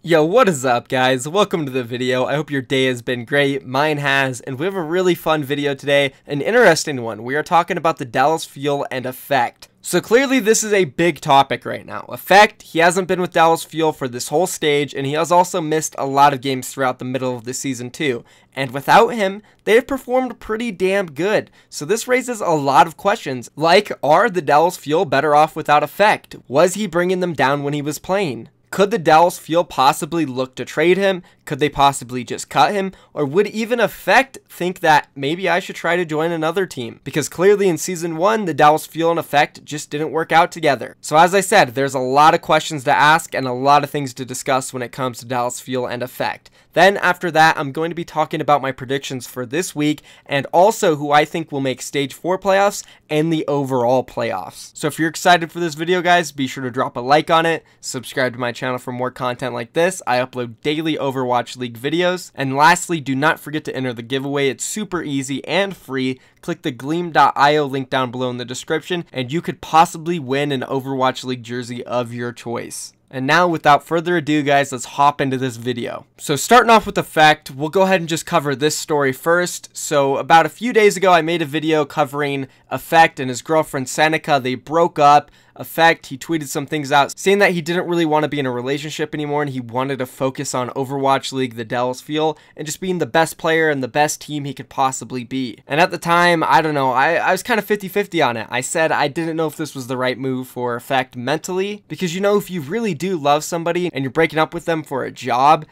Yo, what is up guys? Welcome to the video. I hope your day has been great. Mine has, and we have a really fun video today, an interesting one. We are talking about the Dallas Fuel and Effect. So clearly this is a big topic right now. Effect, he hasn't been with Dallas Fuel for this whole stage, and he has also missed a lot of games throughout the middle of the season too. And without him, they've performed pretty damn good. So this raises a lot of questions, like, are the Dallas Fuel better off without Effect? Was he bringing them down when he was playing? Could the Dallas Fuel possibly look to trade him? Could they possibly just cut him? Or would even Effect think that maybe I should try to join another team? Because clearly in Season 1, the Dallas Fuel and Effect just didn't work out together. So as I said, there's a lot of questions to ask and a lot of things to discuss when it comes to Dallas Fuel and Effect. Then after that, I'm going to be talking about my predictions for this week and also who I think will make Stage 4 playoffs and the overall playoffs. So if you're excited for this video, guys, be sure to drop a like on it, subscribe to my channel for more content like this. I upload daily Overwatch League videos. And lastly, do not forget to enter the giveaway. It's super easy and free. Click the Gleam.io link down below in the description and you could possibly win an Overwatch League jersey of your choice. And now, without further ado, guys, let's hop into this video. So starting off with Effect, we'll go ahead and just cover this story first. So about a few days ago, I made a video covering Effect and his girlfriend Seneca. They broke up. Effect, he tweeted some things out saying that he didn't really want to be in a relationship anymore and he wanted to focus on Overwatch League, the Dallas Fuel, and just being the best player and the best team he could possibly be. And at the time, I don't know, I was kind of 50-50 on it. I said I didn't know if this was the right move for Effect mentally, because you know, if you really do love somebody and you're breaking up with them for a job,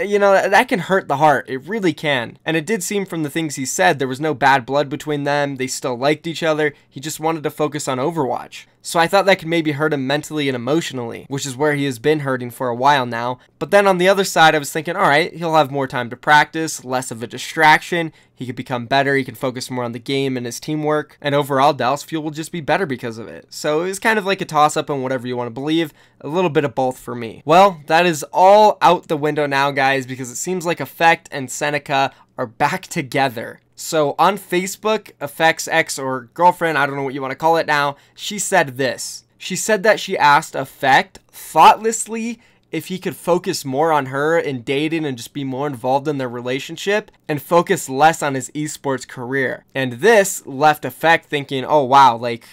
you know, that can hurt the heart. It really can. And it did seem from the things he said, there was no bad blood between them. They still liked each other. He just wanted to focus on Overwatch. So I thought that could maybe hurt him mentally and emotionally, which is where he has been hurting for a while now. But then on the other side, I was thinking, all right, he'll have more time to practice, less of a distraction. He could become better. He can focus more on the game and his teamwork. And overall, Dallas Fuel will just be better because of it. So it was kind of like a toss-up on whatever you want to believe. A little bit of both for me. Well, that is all out the window now, guys, because it seems like Effect and Seneca are back together. So on Facebook, Effect's ex or girlfriend, I don't know what you want to call it now, she said this. She said that she asked Effect thoughtlessly if he could focus more on her in dating and just be more involved in their relationship and focus less on his esports career. And this left Effect thinking, oh wow, like,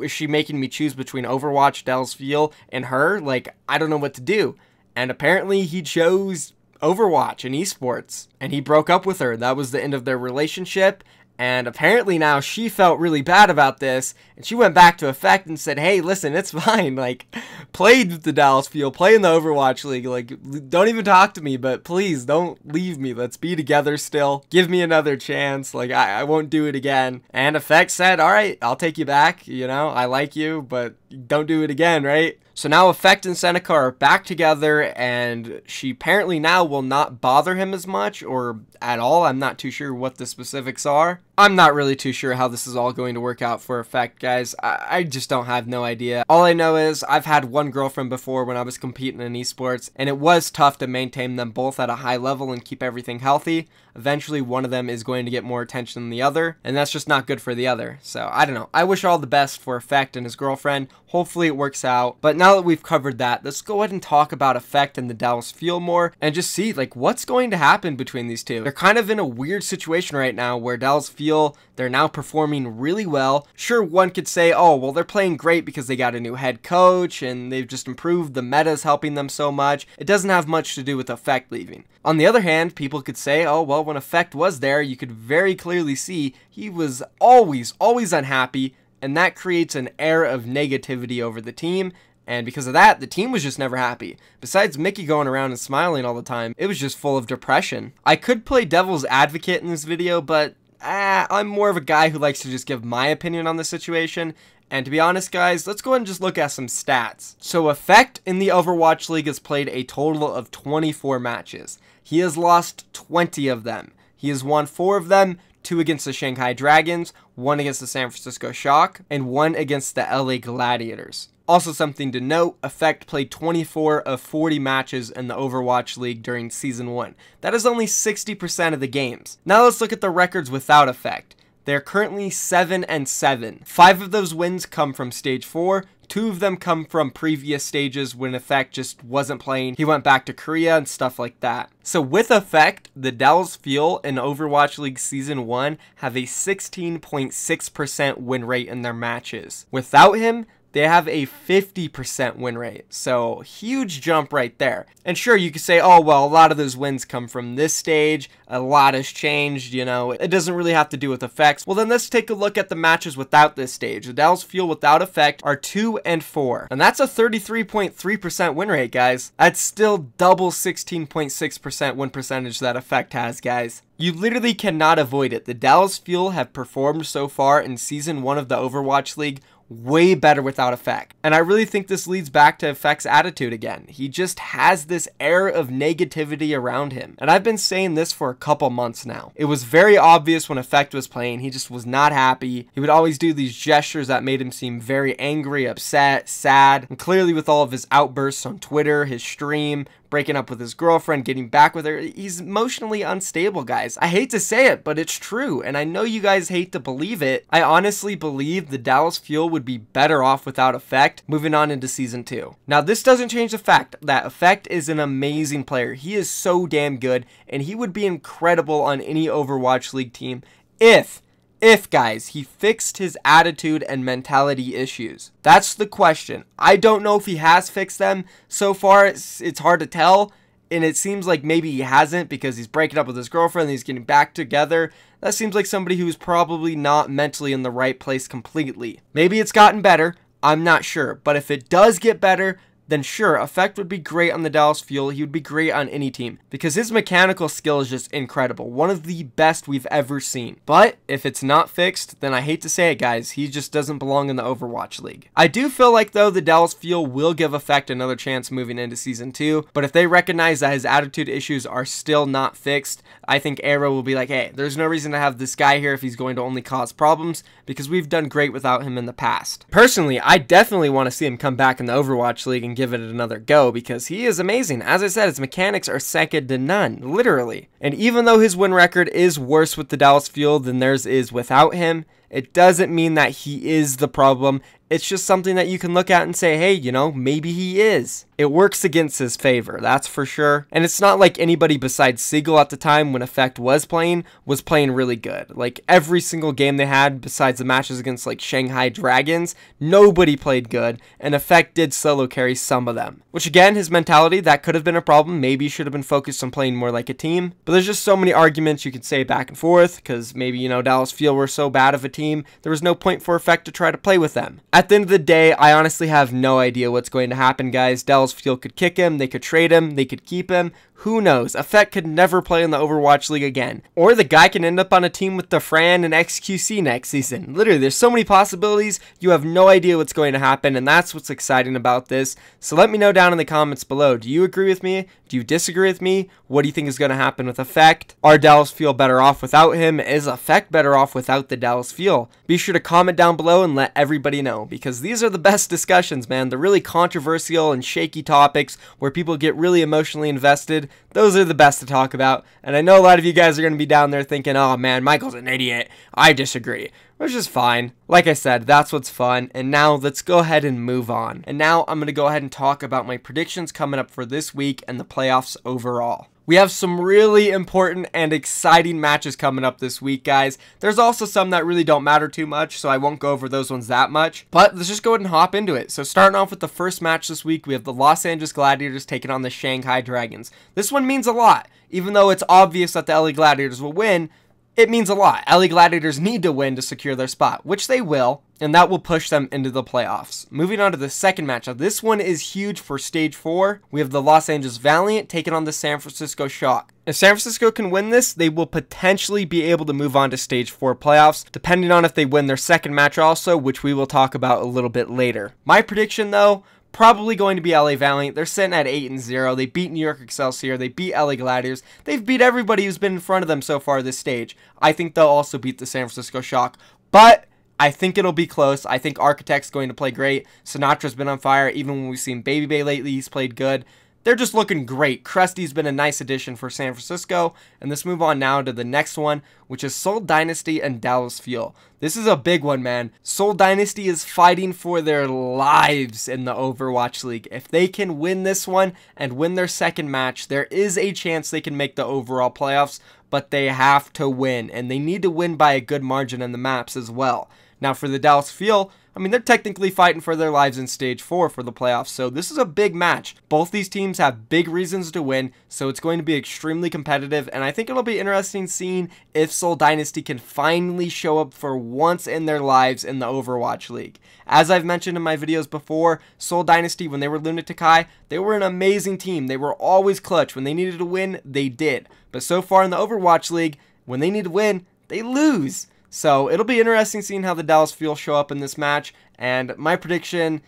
is she making me choose between Overwatch, Dallas Fuel, and her? Like, I don't know what to do. And apparently he chose Overwatch and esports, and he broke up with her. That was the end of their relationship. And apparently now she felt really bad about this, and she went back to Effect and said, hey, listen, it's fine, like, play with the Dallas Fuel, play in the Overwatch League, like, don't even talk to me, but please, don't leave me, let's be together still, give me another chance, like, I won't do it again. And Effect said, alright, I'll take you back, you know, I like you, but don't do it again, right? So now Effect and Seneca are back together, and she apparently now will not bother him as much, or at all. I'm not too sure what the specifics are. I'm not really too sure how this is all going to work out for Effect, guys. I just don't have no idea. All I know is I've had one girlfriend before when I was competing in esports, and it was tough to maintain them both at a high level and keep everything healthy. Eventually, one of them is going to get more attention than the other, and that's just not good for the other. So, I don't know. I wish all the best for Effect and his girlfriend. Hopefully, it works out. But now that we've covered that, let's go ahead and talk about Effect and the Dallas Fuel more and just see, like, what's going to happen between these two. They're kind of in a weird situation right now where Dallas Fuel, they're now performing really well. Sure, one could say, oh, well, they're playing great because they got a new head coach and they've just improved. The meta's helping them so much. It doesn't have much to do with Effect leaving. On the other hand, people could say, oh, well, when Effect was there, you could very clearly see he was always unhappy, and that creates an air of negativity over the team. And because of that, the team was just never happy. Besides Mickey going around and smiling all the time, it was just full of depression. I could play devil's advocate in this video, but I'm more of a guy who likes to just give my opinion on the situation. And to be honest, guys, let's go ahead and just look at some stats. So Effect in the Overwatch League has played a total of 24 matches. He has lost 20 of them. He has won 4 of them, 2 against the Shanghai Dragons, 1 against the San Francisco Shock, and 1 against the LA Gladiators. Also something to note, Effect played 24 of 40 matches in the Overwatch League during Season 1. That is only 60% of the games. Now let's look at the records without Effect. They're currently 7-7. 5 of those wins come from stage 4. 2 of them come from previous stages when Effect just wasn't playing. He went back to Korea and stuff like that. So with Effect, the Dallas Fuel in Overwatch League Season 1 have a 16.6% win rate in their matches. Without him, they have a 50% win rate, so huge jump right there. And sure, you could say, oh, well, a lot of those wins come from this stage, a lot has changed, you know, it doesn't really have to do with effects. Well, then let's take a look at the matches without this stage. The Dallas Fuel without Effect are 2-4, and that's a 33.3% win rate, guys. That's still double 16.6% win percentage that Effect has, guys. You literally cannot avoid it. The Dallas Fuel have performed so far in Season 1 of the Overwatch League way better without Effect. And I really think this leads back to Effect's attitude again. He just has this air of negativity around him. And I've been saying this for a couple months now. It was very obvious when Effect was playing. He just was not happy. He would always do these gestures that made him seem very angry, upset, sad. And clearly with all of his outbursts on Twitter, his stream, breaking up with his girlfriend, getting back with her, he's emotionally unstable, guys. I hate to say it, but it's true, and I know you guys hate to believe it. I honestly believe the Dallas Fuel would be better off without Effect moving on into Season 2. Now, this doesn't change the fact that Effect is an amazing player. He is so damn good, and he would be incredible on any Overwatch League team if guys, he fixed his attitude and mentality issues. That's the question. I don't know if he has fixed them. So far, it's hard to tell, and it seems like maybe he hasn't because he's breaking up with his girlfriend and he's getting back together. That seems like somebody who's probably not mentally in the right place completely. Maybe it's gotten better. I'm not sure. But if it does get better, then sure, Effect would be great on the Dallas Fuel. He would be great on any team because his mechanical skill is just incredible. One of the best we've ever seen. But if it's not fixed, then I hate to say it, guys, he just doesn't belong in the Overwatch League. I do feel like, though, the Dallas Fuel will give Effect another chance moving into Season 2, but if they recognize that his attitude issues are still not fixed, I think Arrow will be like, hey, there's no reason to have this guy here if he's going to only cause problems because we've done great without him in the past. Personally, I definitely want to see him come back in the Overwatch League and give it another go because he is amazing. As I said, his mechanics are second to none, literally. And even though his win record is worse with the Dallas Fuel than theirs is without him, it doesn't mean that he is the problem. It's just something that you can look at and say, hey, you know, maybe he is. It works against his favor, that's for sure. And it's not like anybody besides Seagull at the time when Effect was playing really good. Like every single game they had besides the matches against like Shanghai Dragons, nobody played good. And Effect did solo carry some of them. Which again, his mentality, that could have been a problem. Maybe he should have been focused on playing more like a team. But there's just so many arguments you could say back and forth because maybe, you know, Dallas Fuel were so bad of a team, there was no point for Effect to try to play with them. At the end of the day, I honestly have no idea what's going to happen, guys. Dallas Fuel could kick him, they could trade him, they could keep him. Who knows? Effect could never play in the Overwatch League again. Or the guy can end up on a team with the Fran and XQC next season. Literally, there's so many possibilities. You have no idea what's going to happen, and that's what's exciting about this. So let me know down in the comments below. Do you agree with me? Do you disagree with me? What do you think is going to happen with Effect? Are Dallas Fuel better off without him? Is Effect better off without the Dallas Fuel? Be sure to comment down below and let everybody know, because these are the best discussions, man. The really controversial and shaky topics where people get really emotionally invested. Those are the best to talk about, and I know a lot of you guys are going to be down there thinking, oh man, Michael's an idiot. I disagree. Which is fine. Like I said, that's what's fun, and now let's go ahead and move on. And now I'm going to go ahead and talk about my predictions coming up for this week and the playoffs overall. We have some really important and exciting matches coming up this week, guys. There's also some that really don't matter too much, so I won't go over those ones that much. But let's just go ahead and hop into it. So starting off with the first match this week, we have the Los Angeles Gladiators taking on the Shanghai Dragons. This one means a lot. Even though it's obvious that the LA Gladiators will win, it means a lot. LA Gladiators need to win to secure their spot, which they will, and that will push them into the playoffs. Moving on to the second matchup. This one is huge for Stage 4. We have the Los Angeles Valiant taking on the San Francisco Shock. If San Francisco can win this, they will potentially be able to move on to Stage 4 playoffs, depending on if they win their second match also, which we will talk about a little bit later. My prediction, though, probably going to be LA Valiant. They're sitting at 8-0. They beat New York Excelsior. They beat LA Gladiators. They've beat everybody who's been in front of them so far this stage. I think they'll also beat the San Francisco Shock. But I think it'll be close. I think Architect's going to play great. Sinatra's been on fire. Even when we've seen Baby Bay lately, he's played good. they're just looking great. Krusty's been a nice addition for San Francisco. And let's move on now to the next one, which is Seoul Dynasty and Dallas Fuel. This is a big one, man. Seoul Dynasty is fighting for their lives in the Overwatch League. If they can win this one and win their second match, there is a chance they can make the overall playoffs, but they have to win, and they need to win by a good margin in the maps as well. Now for the Dallas Fuel, I mean, they're technically fighting for their lives in Stage 4 for the playoffs, so this is a big match. Both these teams have big reasons to win, so it's going to be extremely competitive, and I think it'll be interesting seeing if Seoul Dynasty can finally show up for once in their lives in the Overwatch League. As I've mentioned in my videos before, Seoul Dynasty, when they were Lunatic High, they were an amazing team. They were always clutch. When they needed to win, they did. But so far in the Overwatch League, when they need to win, they lose. So it'll be interesting seeing how the Dallas Fuel show up in this match. And my prediction,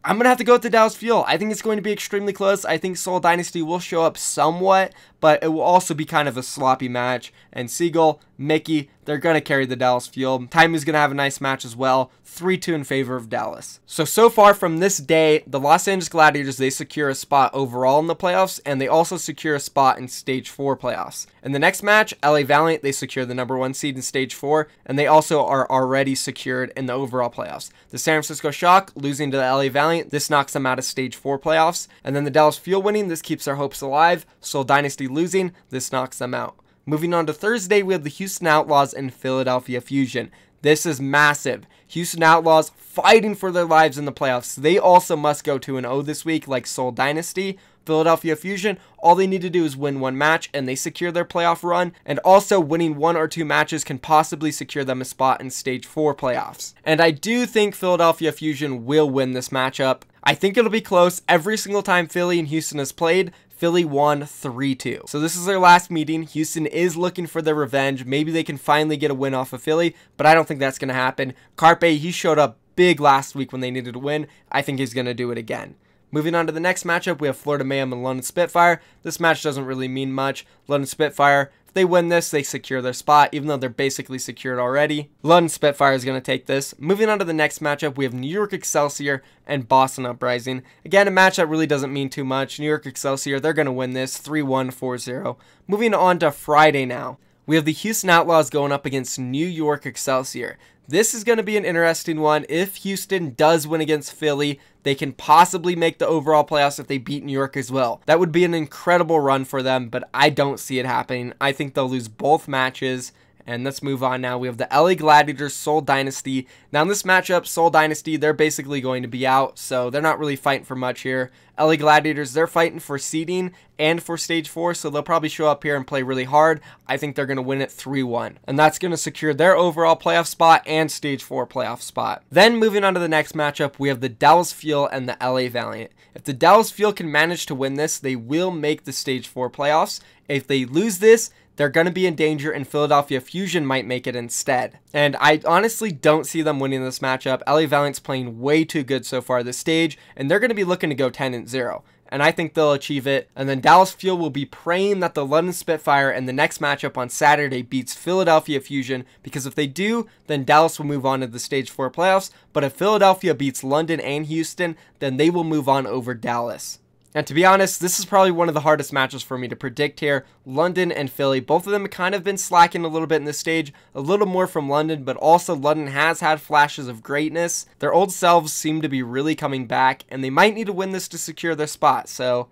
I'm going to have to go with the Dallas Fuel. I think it's going to be extremely close. I think Seoul Dynasty will show up somewhat, but it will also be kind of a sloppy match. And Seagull, Mickey, they're going to carry the Dallas Fuel. Time is going to have a nice match as well. 3-2 in favor of Dallas. So far from this day, the Los Angeles Gladiators, they secure a spot overall in the playoffs, and they also secure a spot in Stage 4 playoffs. In the next match, LA Valiant, they secure the #1 seed in Stage 4, and they also are already secured in the overall playoffs. The San Francisco Shock, losing to the LA Valiant, this knocks them out of Stage 4 playoffs. And then the Dallas Fuel winning, this keeps their hopes alive. Seoul Dynasty losing, this knocks them out. Moving on to Thursday, we have the Houston Outlaws and Philadelphia Fusion. This is massive. Houston Outlaws fighting for their lives in the playoffs. They also must go 2-0 this week like Seoul Dynasty. Philadelphia Fusion, all they need to do is win one match and they secure their playoff run, and also winning 1 or 2 matches can possibly secure them a spot in Stage 4 playoffs. And I do think Philadelphia Fusion will win this matchup. I think it'll be close. Every single time Philly and Houston has played, Philly won 3-2. So this is their last meeting. Houston is looking for their revenge. Maybe they can finally get a win off of Philly, but I don't think that's going to happen. Carpe, he showed up big last week when they needed to win. I think he's going to do it again. Moving on to the next matchup, we have Florida Mayhem and London Spitfire. This match doesn't really mean much. London Spitfire, if they win this, they secure their spot, even though they're basically secured already. London Spitfire is going to take this. Moving on to the next matchup, we have New York Excelsior and Boston Uprising. Again, a match that really doesn't mean too much. New York Excelsior, they're going to win this 3-1, 4-0. Moving on to Friday now. We have the Houston Outlaws going up against New York Excelsior. This is going to be an interesting one. If Houston does win against Philly, they can possibly make the overall playoffs if they beat New York as well. That would be an incredible run for them, but I don't see it happening. I think they'll lose both matches. And let's move on now. We have the LA Gladiators, Seoul Dynasty. Now in this matchup, Seoul Dynasty, they're basically going to be out, so they're not really fighting for much here. LA Gladiators, they're fighting for seeding and for Stage 4, so they'll probably show up here and play really hard. I think they're going to win it 3-1. And that's going to secure their overall playoff spot and Stage 4 playoff spot. Then moving on to the next matchup, we have the Dallas Fuel and the LA Valiant. If the Dallas Fuel can manage to win this, they will make the Stage 4 playoffs. If they lose this, they're going to be in danger, and Philadelphia Fusion might make it instead. And I honestly don't see them winning this matchup. LA Valiant's playing way too good so far this stage, and they're going to be looking to go 10-0. And I think they'll achieve it. And then Dallas Fuel will be praying that the London Spitfire in the next matchup on Saturday beats Philadelphia Fusion, because if they do, then Dallas will move on to the Stage 4 playoffs. But if Philadelphia beats London and Houston, then they will move on over Dallas. And to be honest, this is probably one of the hardest matches for me to predict here. London and Philly, both of them have kind of been slacking a little bit in this stage. A little more from London, but also London has had flashes of greatness. Their old selves seem to be really coming back, and they might need to win this to secure their spot. So,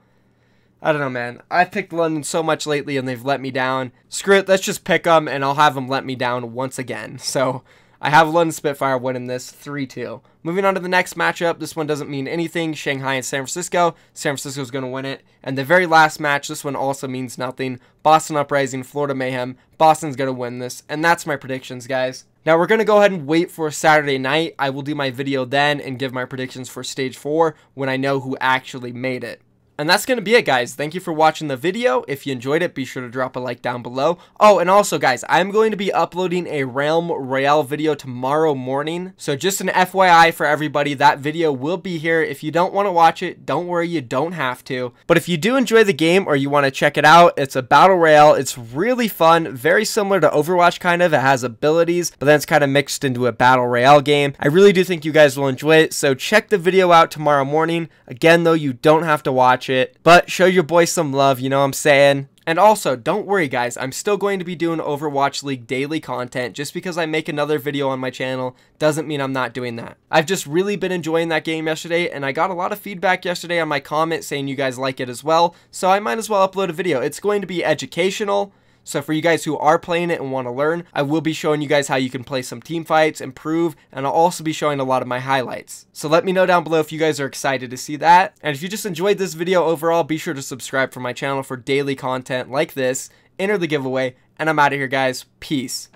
I don't know, man. I've picked London so much lately, and they've let me down. Screw it, let's just pick them, and I'll have them let me down once again. So, I have London Spitfire winning this 3-2. Moving on to the next matchup, this one doesn't mean anything. Shanghai and San Francisco. San Francisco's going to win it. And the very last match, this one also means nothing. Boston Uprising, Florida Mayhem. Boston's going to win this. And that's my predictions, guys. Now, we're going to go ahead and wait for Saturday night. I will do my video then and give my predictions for Stage 4 when I know who actually made it. And that's going to be it, guys. Thank you for watching the video. If you enjoyed it, be sure to drop a like down below. Oh, and also, guys, I'm going to be uploading a Realm Royale video tomorrow morning. So just an FYI for everybody, that video will be here. If you don't want to watch it, don't worry, you don't have to. But if you do enjoy the game or you want to check it out, it's a Battle Royale. It's really fun, very similar to Overwatch kind of. It has abilities, but then it's kind of mixed into a Battle Royale game. I really do think you guys will enjoy it. So check the video out tomorrow morning. Again, though, you don't have to watch watch it. But show your boy some love, you know what I'm saying? And also, don't worry guys, I'm still going to be doing Overwatch League daily content. Just because I make another video on my channel doesn't mean I'm not doing that. I've just really been enjoying that game yesterday, and I got a lot of feedback yesterday on my comment saying you guys like it as well, so I might as well upload a video. It's going to be educational. So for you guys who are playing it and want to learn, I will be showing you guys how you can play some team fights, improve, and I'll also be showing a lot of my highlights. So let me know down below if you guys are excited to see that. And if you just enjoyed this video overall, be sure to subscribe for my channel for daily content like this, enter the giveaway, and I'm out of here guys. Peace.